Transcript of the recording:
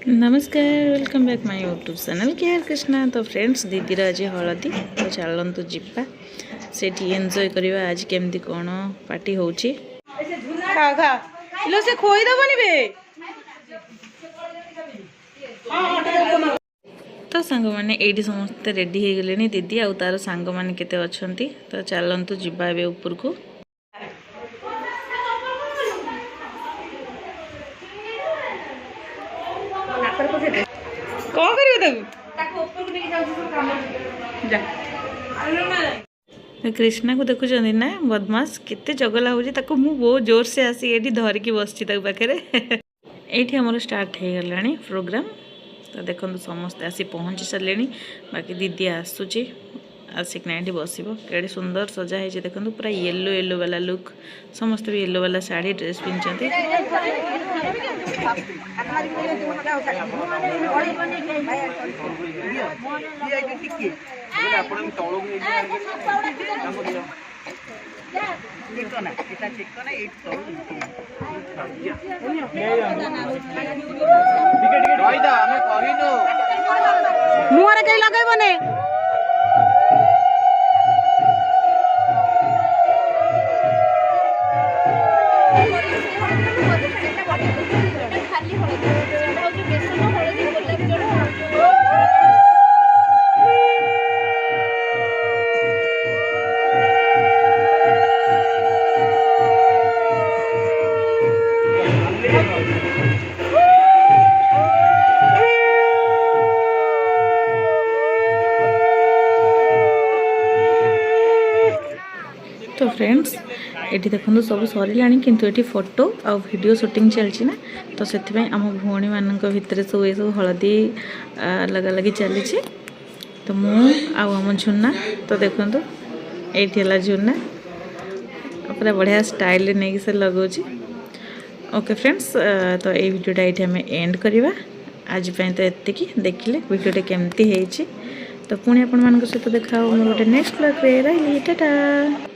नमस्कार welcome back my YouTube channel care Krishna. तो friends दीदीर आज हलदी तो चलतु जीवा से एंजॉय करवा। आज केमती कौन पार्टी होची खा खा लो से खोई दबनी बे। तो सांग मैंने ये समस्ते रेडी हो गले दीदी आउ तार सांग मैंने केते अछंती। तो चलतु जीवा ए ऊपर को। कौन कर कृष्णा को देखुं ना बदमाश केते जगला हो बहुत जोर से आसी ये धरिकी बस पाखे ये आमर स्टार्ट हो गला प्रोग्राम। तो देखो समस्ते आसी पहुँची सारे बाकी दीदी आसूची आसिक ना बस केड़े सुंदर सजा है देखो पूरा येलो येलो वाला लुक। समस्त भी येलो वाला साड़ी ड्रेस पिंधते। मुहर कहीं लगेबने तो फ्रेंड्स ये देखो सब सरला किंतु ये फोटो आ वीडियो शूटिंग चलती ना। तो से आम भौणी मान भितर सब ये सब हलदी लगा लगी चली। तो मुम झुना तो देखो ये झुना पूरा बढ़िया स्टाइल नहीं से लगौची। ओके फ्रेंड्स तो ये वीडियोटा ये आम एंड करवा आज तो एतिकी देखिले वीडियोटा केमती है। तो पुणी आपण मान सहित देखा गोटे नेक्स्ट ब्लॉग रे रही टाटा।